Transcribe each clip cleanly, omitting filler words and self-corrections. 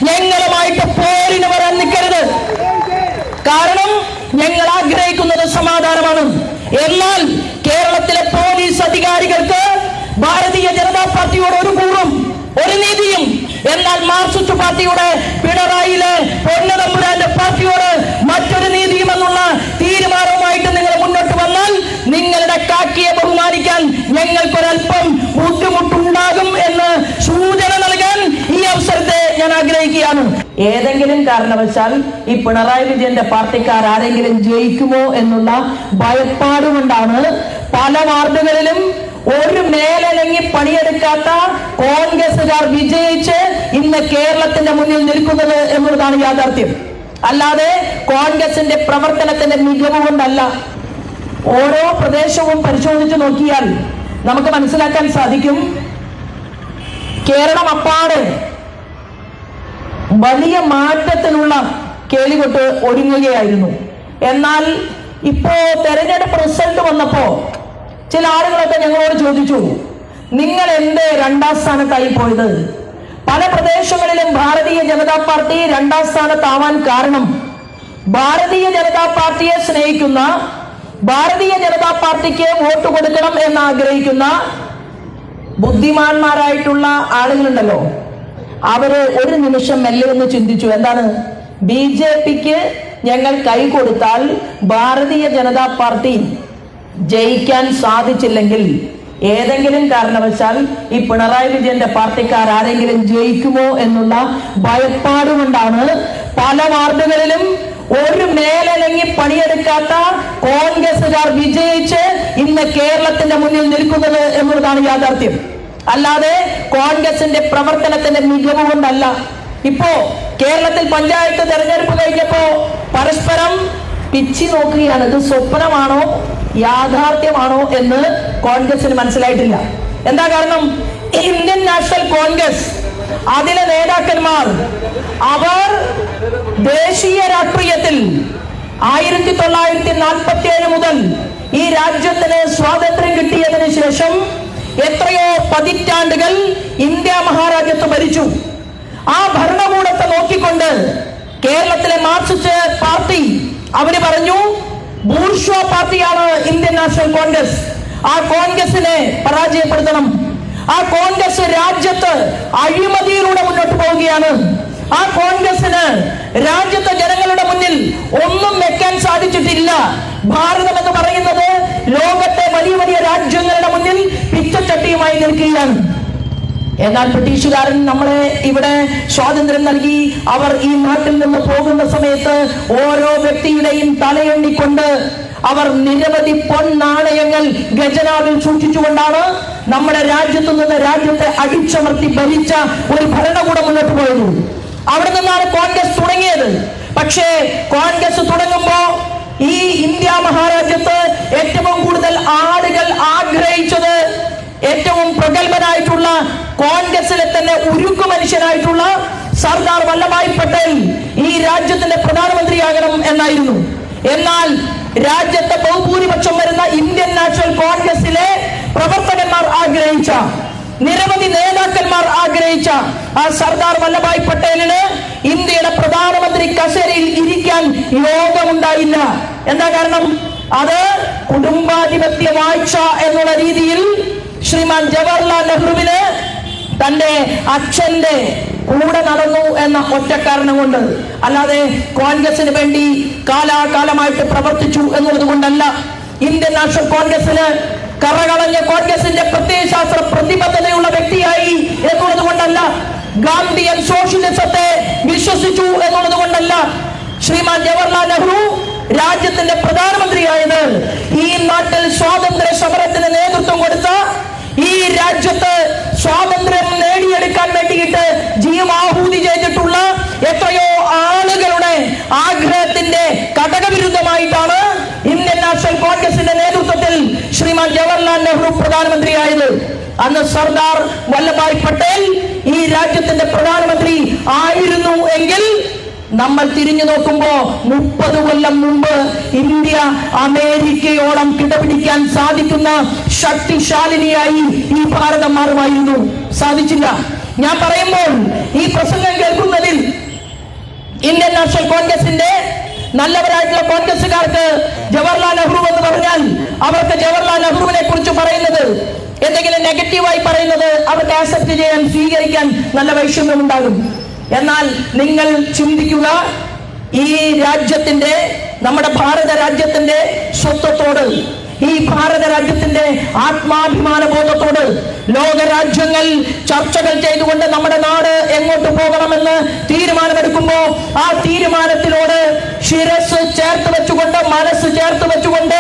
ഞങ്ങളുമായിട്ട് പോരിന് വരാൻ നിൽക്കരുത്. കാരണം ഞങ്ങൾ ആഗ്രഹിക്കുന്നത് സമാധാനമാണ്. എന്നാൽ കേരളത്തിലെ പോലീസ് അധികാരികൾക്ക് ഭാരതീയ ജനതാ പാർട്ടിയോട് ഒരു കൂറും ഒരു നീതിയും, എന്നാൽ മാർക്സിസ്റ്റ് പാർട്ടിയുടെ പിണറായിയിലെ പൊന്നതമ്പുരാന്റെ പാർട്ടിയോട് മറ്റൊരു നീതിയും എന്നുള്ള തീരുമാനവുമായിട്ട് നിങ്ങൾ മുന്നോട്ട് വന്നാൽ നിങ്ങളുടെ കാക്കിയെ ബഹുമാനിക്കാൻ ഞങ്ങൾക്കൊരൽപ്പം ബുദ്ധിമുട്ടുണ്ടാകും എന്ന് സൂചന നൽകാൻ ഈ അവസരത്തെ ഞാൻ ആഗ്രഹിക്കുകയാണ്. ഏതെങ്കിലും കാരണവശാൽ ഈ പിണറായി വിജയന്റെ പാർട്ടിക്കാർ ആരെങ്കിലും ജയിക്കുമോ എന്നുള്ള ഭയപ്പാടുകൊണ്ടാണ് പല വാർഡുകളിലും ഒരു മേലനങ്ങി പണിയെടുക്കാത്ത കോൺഗ്രസുകാർ വിജയിച്ച് ഇന്ന് കേരളത്തിന്റെ മുന്നിൽ നിൽക്കുന്നത് എന്നുള്ളതാണ് യാഥാർത്ഥ്യം. അല്ലാതെ കോൺഗ്രസിന്റെ പ്രവർത്തനത്തിന്റെ മികവ് കൊണ്ടല്ല. ഓരോ പ്രദേശവും പരിശോധിച്ചു നോക്കിയാൽ നമുക്ക് മനസ്സിലാക്കാൻ സാധിക്കും, കേരളം അപ്പാടെ വലിയ മാറ്റത്തിനുള്ള കേളികൊട്ട് ഒരുങ്ങുകയായിരുന്നു. എന്നാൽ ഇപ്പോ തെരഞ്ഞെടുപ്പ് റിസൾട്ട് വന്നപ്പോ ചില ആളുകളൊക്കെ ഞങ്ങളോട് ചോദിച്ചു, നിങ്ങൾ എന്തേ രണ്ടാം സ്ഥാനത്തായി പോയത്? പല പ്രദേശങ്ങളിലും ഭാരതീയ ജനതാ പാർട്ടി രണ്ടാം സ്ഥാനത്താവാൻ കാരണം ഭാരതീയ ജനതാ പാർട്ടിയെ സ്നേഹിക്കുന്ന, ഭാരതീയ ജനതാ പാർട്ടിക്ക് വോട്ട് കൊടുക്കണം എന്ന് ആഗ്രഹിക്കുന്ന ബുദ്ധിമാന്മാരായിട്ടുള്ള ആളുകളുണ്ടല്ലോ, അവര് ഒരു നിമിഷം മെല്ലെ ഒന്ന് ചിന്തിച്ചു. എന്താണ്? BJPക്ക് ഞങ്ങൾ കൈ കൊടുത്താൽ ഭാരതീയ ജനതാ പാർട്ടി ജയിക്കാൻ സാധിച്ചില്ലെങ്കിൽ ഏതെങ്കിലും കാരണവശാൽ ഈ പിണറായി വിജയന്റെ പാർട്ടിക്കാർ ആരെങ്കിലും ജയിക്കുമോ എന്നുള്ള ഭയപ്പാടുകൊണ്ടാണ് പല വാർഡുകളിലും ഒരു മേലനങ്ങി പണിയെടുക്കാത്ത കോൺഗ്രസുകാർ വിജയിച്ച് ഇന്ന് കേരളത്തിന്റെ മുന്നിൽ നിൽക്കുന്നത് എന്നുള്ളതാണ് യാഥാർത്ഥ്യം. അല്ലാതെ കോൺഗ്രസിന്റെ പ്രവർത്തനത്തിന്റെ മികവ് കൊണ്ടല്ല. ഇപ്പോ കേരളത്തിൽ പഞ്ചായത്ത് തെരഞ്ഞെടുപ്പ് കഴിഞ്ഞപ്പോ പരസ്പരം പിച്ചി നോക്കുകയാണ്. ഇത് സ്വപ്നമാണോ യാഥാർത്ഥ്യമാണോ എന്ന് കോൺഗ്രസിന് മനസ്സിലായിട്ടില്ല. എന്താ കാരണം? ഇന്ത്യൻ നാഷണൽ കോൺഗ്രസ്, അതിലെ നേതാക്കന്മാർ അവർ ദേശീയ രാഷ്ട്രീയത്തിൽ 1947 മുതൽ ഈ രാജ്യത്തിന് സ്വാതന്ത്ര്യം കിട്ടിയതിനു ശേഷം എത്രയോ പതിറ്റാണ്ടുകൾ ഇന്ത്യ മഹാരാജ്യത്ത് ഭരിച്ചു. ആ ഭരണകൂടത്തെ നോക്കിക്കൊണ്ട് കേരളത്തിലെ മാർക്സിസ്റ്റ് പാർട്ടി അവര് പറഞ്ഞു, ബൂർഷ്വാ പാർട്ടിയാണ് ഇന്ത്യൻ നാഷണൽ കോൺഗ്രസ്, ആ കോൺഗ്രസിനെ പരാജയപ്പെടുത്തണം. ആ കോൺഗ്രസ് രാജ്യത്ത് അഴിമതിയിലൂടെ മുന്നോട്ട് പോവുകയാണ്. ആ കോൺഗ്രസിന് രാജ്യത്തെ ജനങ്ങളുടെ മുന്നിൽ ഒന്നും വെക്കാൻ സാധിച്ചിട്ടില്ല. ഭാരതം എന്ന് പറയുന്നത് ലോകത്തെ വലിയ വലിയ രാജ്യങ്ങളുടെ മുന്നിൽ പിച്ചച്ചട്ടിയുമായി നിൽക്കുകയാണ്. എന്നാൽ ബ്രിട്ടീഷുകാരൻ നമ്മളെ ഇവിടെ സ്വാതന്ത്ര്യം നൽകി അവർ ഈ നാട്ടിൽ നിന്ന് പോകുന്ന സമയത്ത് ഓരോ വ്യക്തിയുടെയും തലയെണ്ണിക്കൊണ്ട് അവർ നിരവധി പൊൻനാണയങ്ങൾ ഖജനാവിൽ സൂക്ഷിച്ചുകൊണ്ടാണ് നമ്മുടെ രാജ്യത്തു നിന്ന് രാജ്യത്തെ അടിച്ചമർത്തി ഭരിച്ച ഒരു ഭരണകൂടം മുന്നോട്ട് പോയത്. അവിടെ നിന്നാണ് കോൺഗ്രസ് തുടങ്ങിയത്. പക്ഷേ കോൺഗ്രസ് തുടങ്ങുമ്പോ ഈ ഇന്ത്യ മഹാരാജ്യത്ത് ഏറ്റവും കൂടുതൽ ആളുകൾ ആഗ്രഹിച്ചത് ഏറ്റവും പ്രഗത്ഭനായിട്ടുള്ള കോൺഗ്രസിലെ തന്നെ ഉരുക്കു മനുഷ്യനായിട്ടുള്ള സർദാർ വല്ലഭായ് പട്ടേൽ ഈ രാജ്യത്തിന്റെ പ്രധാനമന്ത്രിയാകണം എന്നായിരുന്നു. എന്നാൽ രാജ്യത്തെ ബഹുഭൂരിപക്ഷം വരുന്ന ഇന്ത്യൻ നാഷണൽ കോൺഗ്രസിലെ പ്രവർത്തകന്മാർ ആഗ്രഹിച്ച, നിരവധി നേതാക്കന്മാർ ആഗ്രഹിച്ച ആ സർദാർ വല്ലഭായ് പട്ടേലിന് ഇന്ത്യയുടെ പ്രധാനമന്ത്രി കസേരയിൽ ഇരിക്കാൻ യോഗമുണ്ടായില്ല. എന്താ കാരണം? അത് കുടുംബാധിപത്യ വാഴ്ച എന്നുള്ള രീതിയിൽ ശ്രീമാൻ ജവഹർലാൽ നെഹ്റുവിന് തന്റെ അച്ഛന്റെ കൂടെ നടന്നു എന്ന ഒറ്റ കാരണം കൊണ്ട്, അല്ലാതെ കോൺഗ്രസിന് വേണ്ടി കാലാകാലമായിട്ട് പ്രവർത്തിച്ചു എന്നുള്ളത് കൊണ്ടല്ല. ഇന്ത്യൻ നാഷണൽ കോൺഗ്രസിന് കറകളഞ്ഞ കോൺഗ്രസിന്റെ പ്രത്യയശാസ്ത്ര പ്രതിബദ്ധതയുള്ള വ്യക്തിയായി എന്നുള്ളത് കൊണ്ടല്ല. ഗാന്ധിയൻ സോഷ്യലിസത്തെ വിശ്വസിച്ചു എന്നുള്ളത് കൊണ്ടല്ല. ശ്രീമാൻ ജവഹർലാൽ നെഹ്റു രാജ്യത്തിന്റെ പ്രധാനമന്ത്രിയായത് ഈ നാട്ടിൽ സ്വാതന്ത്ര്യ സമരത്തിന് നേതൃത്വം കൊടുത്ത, ഈ രാജ്യത്ത് സ്വാതന്ത്ര്യം നേടിയെടുക്കാൻ വേണ്ടിയിട്ട് ജീവാഹൂതി ചെയ്തിട്ടുള്ള എത്രയോ ആളുകളുടെ ആഗ്രഹത്തിന്റെ ഘടകവിരുദ്ധമായിട്ടാണ് ഇന്ത്യൻ നാഷണൽ കോൺഗ്രസിന്റെ നേതൃത്വത്തിൽ ശ്രീമാൻ ജവഹർലാൽ നെഹ്റു പ്രധാനമന്ത്രിയായത്. അന്ന് സർദാർ വല്ലഭായ് പട്ടേൽ ഈ രാജ്യത്തിന്റെ പ്രധാനമന്ത്രി ആയിരുന്നു എങ്കിൽ നമ്മൾ തിരിഞ്ഞു നോക്കുമ്പോ 30 കൊല്ലം മുമ്പ് ഇന്ത്യ അമേരിക്കയോളം കിടപിടിക്കാൻ സാധിക്കുന്ന ശക്തിശാലിനിയായി ഈ ഭാരതം മാറുമായിരുന്നു. സാധിച്ചില്ല. ഞാൻ പറയുമ്പോൾ ഈ പ്രസംഗം കേൾക്കുന്നതിൽ നാഷണൽ കോൺഗ്രസിന്റെ നല്ലവരായിട്ടുള്ള കോൺഗ്രസുകാർക്ക് ജവഹർലാൽ നെഹ്റു എന്ന് പറഞ്ഞാൽ അവർക്ക് ജവഹർലാൽ നെഹ്റുവിനെ കുറിച്ച് പറയുന്നത് എന്തെങ്കിലും നെഗറ്റീവായി പറയുന്നത് അവർക്ക് ആക്സെപ്റ്റ് ചെയ്യാൻ സ്വീകരിക്കാൻ നല്ല വൈഷമ്യം ഉണ്ടാകും. എന്നാൽ നിങ്ങൾ ചിന്തിക്കുക, ഈ രാജ്യത്തിന്റെ നമ്മുടെ ഭാരത രാജ്യത്തിന്റെ സ്വത്വത്തോട്, ഈ ഭാരത രാജ്യത്തിന്റെ ആത്മാഭിമാന ബോധത്തോട് ലോകരാജ്യങ്ങൾ ചർച്ചകൾ ചെയ്തുകൊണ്ട് നമ്മുടെ നാട് എങ്ങോട്ട് പോകണമെന്ന് തീരുമാനമെടുക്കുമ്പോ ആ തീരുമാനത്തിനോട് ശിരസ് ചേർത്ത് വെച്ചുകൊണ്ട്, മനസ്സ് ചേർത്ത് വെച്ചുകൊണ്ട്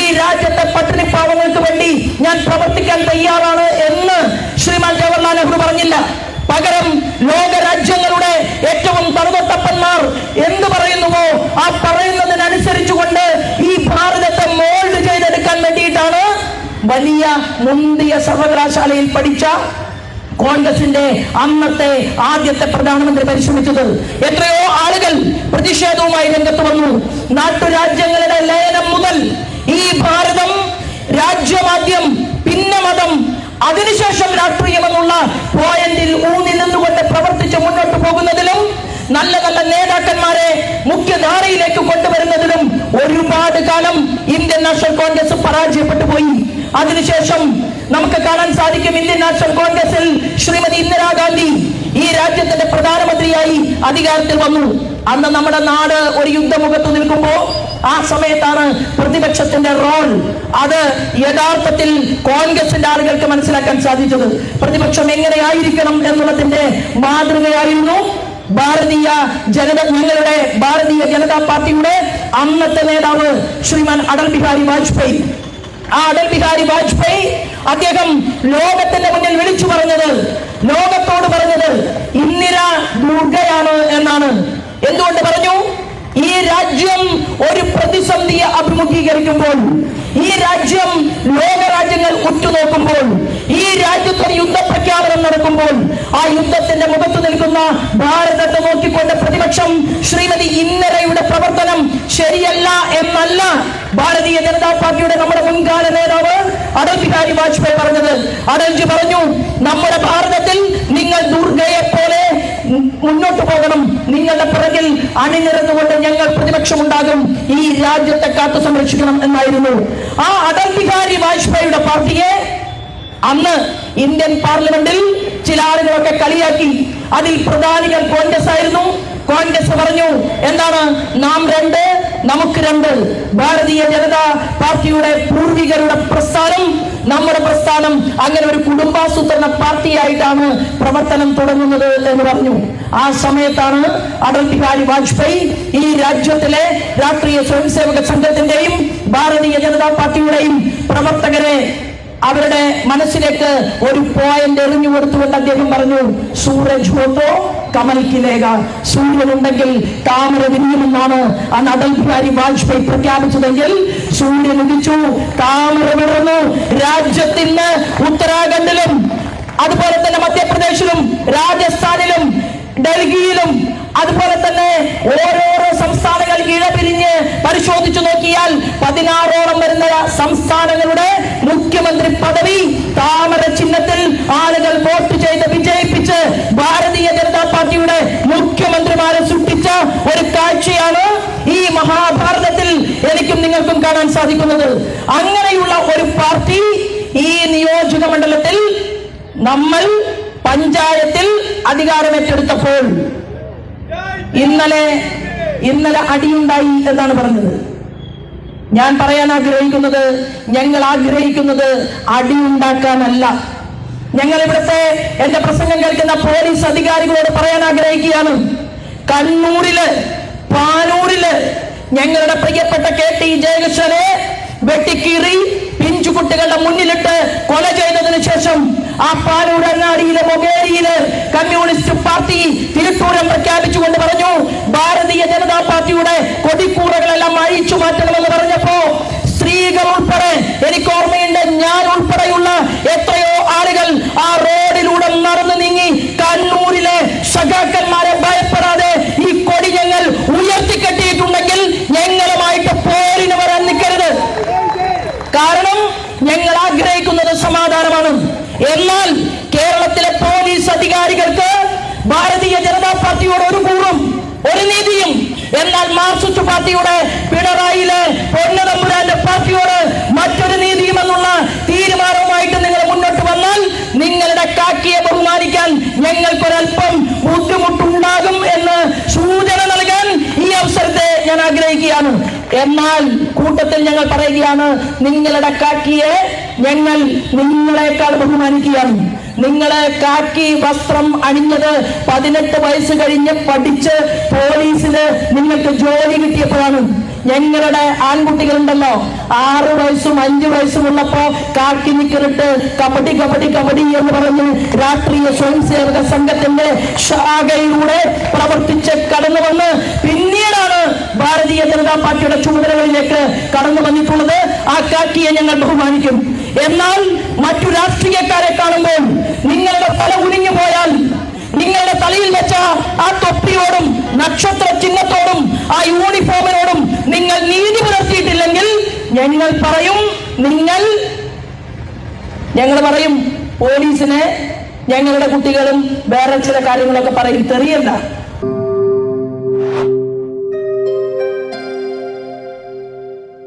ഈ രാജ്യത്തെ പട്ടിണിപ്പാവങ്ങൾക്ക് വേണ്ടി ഞാൻ പ്രവർത്തിക്കാൻ തയ്യാറാണ് എന്ന് ശ്രീമാൻ ജവഹർലാൽ നെഹ്റു പറഞ്ഞില്ല. പകരം ലോകരാജ്യങ്ങളുടെ ഏറ്റവും തറുതൊട്ടപ്പന്മാർ എന്ത് പറയുന്നുവോ ആ പറയുന്നതിനനുസരിച്ചുകൊണ്ട് ഈ ഭാരതത്തെ മോൾഡ് ചെയ്തെടുക്കാൻ വേണ്ടിയിട്ടാണ് വലിയ മുന്തിയ സർവകലാശാലയിൽ പഠിച്ച കോൺഗ്രസിന്റെ അന്നത്തെ ആദ്യത്തെ പ്രധാനമന്ത്രി പരിശ്രമിച്ചത്. എത്രയോ ആളുകൾ പ്രതിഷേധവുമായി രംഗത്ത് വന്നു. നാട്ടുരാജ്യങ്ങളുടെ ലയനം മുതൽ ഈ ഭാരതം രാജ്യമാദ്യം, പിന്നെ മതം, അതിനുശേഷം രാഷ്ട്രീയമെന്നുള്ള പോയിന്റിൽ ഊന്നി നിന്നുകൊണ്ട് പ്രവർത്തിച്ച് മുന്നോട്ട് പോകുന്നതിലും നല്ല നല്ല നേതാക്കന്മാരെ മുഖ്യധാരയിലേക്ക് കൊണ്ടുവരുന്നതിലും ഒരുപാട് കാലം ഇന്ത്യൻ നാഷണൽ കോൺഗ്രസ് പരാജയപ്പെട്ടു പോയി. അതിനുശേഷം നമുക്ക് കാണാൻ സാധിക്കും, ഇന്ത്യൻ നാഷണൽ കോൺഗ്രസിൽ ശ്രീമതി ഇന്ദിരാഗാന്ധി ഈ രാജ്യത്തിന്റെ പ്രധാനമന്ത്രിയായി അധികാരത്തിൽ വന്നു. അന്ന് നമ്മുടെ നാട് ഒരു യുദ്ധമുഖത്ത് നിൽക്കുമ്പോ ആ സമയത്താണ് പ്രതിപക്ഷത്തിന്റെ റോൾ അത് യഥാർത്ഥത്തിൽ കോൺഗ്രസിന്റെ ആളുകൾക്ക് മനസ്സിലാക്കാൻ സാധിച്ചത്. പ്രതിപക്ഷം എങ്ങനെയായിരിക്കണം എന്നുള്ളതിന്റെ മാതൃകയായിരുന്നു ഞങ്ങളുടെ ഭാരതീയ ജനതാ പാർട്ടിയുടെ അന്നത്തെ നേതാവ് ശ്രീമാൻ അടൽ ബിഹാരി വാജ്പേയി. ആ അടൽ ബിഹാരി വാജ്പേയി അദ്ദേഹം ലോകത്തിന്റെ മുന്നിൽ വിളിച്ചു പറഞ്ഞത്, ലോകത്തോട് പറഞ്ഞത് ഇന്ദിര ദുർഗയാണ് എന്നാണ്. എന്തുകൊണ്ട് പറഞ്ഞു? ഈ രാജ്യം ഒരു പ്രതിസന്ധിയെ അഭിമുഖീകരിക്കുമ്പോൾ, ഈ രാജ്യം ലോകരാജ്യങ്ങൾ ഉറ്റുനോക്കുമ്പോൾ, ഈ രാജ്യത്ത് ഒരു യുദ്ധപ്രഖ്യാപനം നടക്കുമ്പോൾ ആ യുദ്ധത്തിന്റെ മുഖത്ത് നിൽക്കുന്ന ഭാരതത്തെ നോക്കിക്കൊണ്ട് പ്രതിപക്ഷം ശ്രീമതി ഇന്ദിരയുടെ പ്രവർത്തനം ശരിയല്ല എന്നല്ല ഭാരതീയ ജനതാ പാർട്ടിയുടെ നമ്മുടെ മുൻകാല നേതാവ് അടൽ ബിഹാരി വാജ്പേയി പറഞ്ഞത്. അടൽജി പറഞ്ഞു, നമ്മുടെ ഭാരതത്തിൽ നിങ്ങൾ ദുർഗയെ പോലെ മുന്നോട്ട് പോകണം, നിങ്ങളുടെ പിറകിൽ അണിനിരന്നുകൊണ്ട് ഞങ്ങൾ പ്രതിപക്ഷമുണ്ടാകും, ഈ രാജ്യത്തെ കാത്തു സംരക്ഷിക്കണം എന്നായിരുന്നു. ആ അടൽ ബിഹാരി വാജ്പേയിയുടെ പാർട്ടിയെ അന്ന് ഇന്ത്യൻ പാർലമെന്റിൽ ചില ആളുകളൊക്കെ കളിയാക്കി. അതിൽ പ്രധാനികൾ കോൺഗ്രസ് ആയിരുന്നു. കോൺഗ്രസ് പറഞ്ഞു, എന്താണ്, നാം രണ്ട് നമുക്ക് രണ്ട്. ഭാരതീയ ജനതാ പാർട്ടിയുടെ പൂർവികരുടെ പ്രസ്ഥാനം, നമ്മുടെ പ്രസ്ഥാനം അങ്ങനെ ഒരു കുടുംബാസൂത്രണ പാർട്ടിയായിട്ടാണ് പ്രവർത്തനം തുടങ്ങുന്നത് എന്ന് പറഞ്ഞു. ആ സമയത്താണ് അടൽ ബിഹാരി വാജ്പേയി ഈ രാജ്യത്തിലെ രാഷ്ട്രീയ സ്വയംസേവക സംഘത്തിന്റെയും ഭാരതീയ ജനതാ പാർട്ടിയുടെയും പ്രവർത്തകരെ അവരുടെ മനസ്സിലേക്ക് ഒരു പോയിന്റ് എറിഞ്ഞു കൊടുത്തുകൊണ്ട് അദ്ദേഹം പറഞ്ഞു, സൂരജ് ഹോത്തോ കമൽ കിലേഗ, സൂര്യനുണ്ടെങ്കിൽ താമര വിരിയുമെന്നാണ് അന്ന് അടൽ ബിഹാരി വാജ്പേയി പ്രഖ്യാപിച്ചതെങ്കിൽ സൂര്യൻ ഉദിച്ചു, താമര വിടർന്നു. രാജ്യത്തിന് ഉത്തരാഖണ്ഡിലും അതുപോലെ തന്നെ മധ്യപ്രദേശിലും രാജസ്ഥാനിലും ഡൽഹിയിലും അതുപോലെ തന്നെ ഓരോരോ സംസ്ഥാനങ്ങൾ ഇഴപിരിഞ്ഞ് പരിശോധിച്ചു നോക്കിയാൽ 16ഓളം വരുന്ന സംസ്ഥാനങ്ങളുടെ മുഖ്യമന്ത്രി പദവി താമര ചിഹ്നത്തിൽ ആളുകൾ വോട്ട് ചെയ്ത് വിജയിപ്പിച്ച് ഭാരതീയ ജനതാ പാർട്ടിയുടെ മുഖ്യമന്ത്രിമാരെ സൃഷ്ടിച്ച ഒരു കാഴ്ചയാണ് ഈ മഹാഭാരതത്തിൽ എനിക്കും നിങ്ങൾക്കും കാണാൻ സാധിക്കുന്നത്. അങ്ങനെയുള്ള ഒരു പാർട്ടി ഈ നിയോജക മണ്ഡലത്തിൽ നമ്മൾ പഞ്ചായത്തിൽ അധികാരമേറ്റെടുത്തപ്പോൾ ഇന്നലെ അടിയുണ്ടായി എന്നാണ് പറഞ്ഞത്. ഞാൻ പറയാൻ ആഗ്രഹിക്കുന്നത്, ഞങ്ങൾ ആഗ്രഹിക്കുന്നത് അടിയുണ്ടാക്കാനല്ല. ഞങ്ങൾ ഇവിടുത്തെ എന്റെ പ്രസംഗം കേൾക്കുന്ന പോലീസ് അധികാരികളോട് പറയാൻ ആഗ്രഹിക്കുകയാണ്, കണ്ണൂരില് പാനൂരില് ഞങ്ങളുടെ പ്രിയപ്പെട്ട KT ജയകൃഷ്ണനെ വെട്ടിക്കീറി പിഞ്ചുകുട്ടികളുടെ മുന്നിലിട്ട് കൊല ചെയ്തതിനു ശേഷം ആ പാനൂർ അങ്ങാടിയിലെ മൊകേരിയില് കമ്മ്യൂണിസ്റ്റ് പാർട്ടി തിരുത്തൂരം പ്രഖ്യാപിച്ചുകൊണ്ട് പറഞ്ഞു, ഭാരതീയ ജനതാ പാർട്ടിയുടെ കൊടിക്കൂറകളെല്ലാം അഴിച്ചു മാറ്റണമെന്ന് പറഞ്ഞപ്പോ സ്ത്രീകൾ ഉൾപ്പെടെ, എനിക്ക് ഓർമ്മയുണ്ട്, ഞാൻ ഉൾപ്പെടെയുള്ള എത്രയോ ആളുകൾ ആ റോഡിലൂടെ നടന്നു നീങ്ങി കണ്ണൂരിലെ സഖാക്കന്മാരെ ഭയപ്പെടാതെ ഈ കൊടി ഞങ്ങൾ ഉയർത്തിക്കെട്ടിയിട്ടുണ്ടെങ്കിൽ ഞങ്ങളുമായിട്ട് പോരിന് വരാൻ നിൽക്കരുത്. കാരണം ഞങ്ങൾ ആഗ്രഹിക്കുന്നത് സമാധാനമാണ്. എന്നാൽ കേരളത്തിലെ പോലീസ് അധികാരികൾക്ക് ഭാരതീയ ജനതാ പാർട്ടിയോട് ഒരു കൂറും ഒരു നീതിയും എന്നാൽ മാർക്സിസ്റ്റ് പാർട്ടിയുടെ പിണറായിയിലെ പൊന്നതമ്പുരാന്റെ പാർട്ടിയോട് മറ്റൊരു നീതിയും എന്നുള്ള തീരുമാനവുമായിട്ട് നിങ്ങൾ മുന്നോട്ട് വന്നാൽ നിങ്ങളുടെ കാക്കിയെ ബഹുമാനിക്കാൻ ഞങ്ങൾക്കൊരൽപ്പം ബുദ്ധിമുട്ടുണ്ടാകും എന്ന് സൂചന നൽകാൻ ഈ അവസരത്തെ ഞാൻ ആഗ്രഹിക്കുകയാണ്. എന്നാൽ കൂട്ടത്തിൽ ഞങ്ങൾ പറയുകയാണ്, നിങ്ങളുടെ കാക്കിയെ ഞങ്ങൾ നിങ്ങളെക്കാൾ ബഹുമാനിക്കുകയാണ്. നിങ്ങളെ കാക്കി വസ്ത്രം അണിഞ്ഞത് 18 വയസ്സ് കഴിഞ്ഞ് പഠിച്ച് പോലീസിന് നിങ്ങൾക്ക് ജോലി കിട്ടിയപ്പോഴാണ്. ഞങ്ങളുടെ ആൺകുട്ടികളുണ്ടല്ലോ 6 വയസ്സും 5 വയസ്സും ഉള്ളപ്പോ കാക്കി നിക്കറിട്ട് കബഡി കബഡി കബഡി എന്ന് പറഞ്ഞ് രാഷ്ട്രീയ സ്വയംസേവക സംഘത്തിന്റെ ശാഖയിലൂടെ പ്രവർത്തിച്ച് കടന്നു വന്ന് പിന്നീടാണ് ഭാരതീയ ജനതാ പാർട്ടിയുടെ ചുമതലകളിലേക്ക് കടന്നു വന്നിട്ടുള്ളത്. ആ കാക്കിയെ ഞങ്ങൾ ബഹുമാനിക്കും. എന്നാൽ മറ്റു രാഷ്ട്രീയക്കാരെ കാണുമ്പോൾ നിങ്ങളുടെ തല ഉരിഞ്ഞു പോയാൽ, നിങ്ങളുടെ തലയിൽ വെച്ച ആ തൊപ്പിയോടും നക്ഷത്ര ചിഹ്നത്തോടും ആ യൂണിഫോമിനോടും നിങ്ങൾ നീതി പുലർത്തിയിട്ടില്ലെങ്കിൽ ഞങ്ങൾ പറയും പോലീസിനെ ഞങ്ങളുടെ കുട്ടികളും വേറെ ചില കാര്യങ്ങളൊക്കെ പറയും. തെറിയല്ല,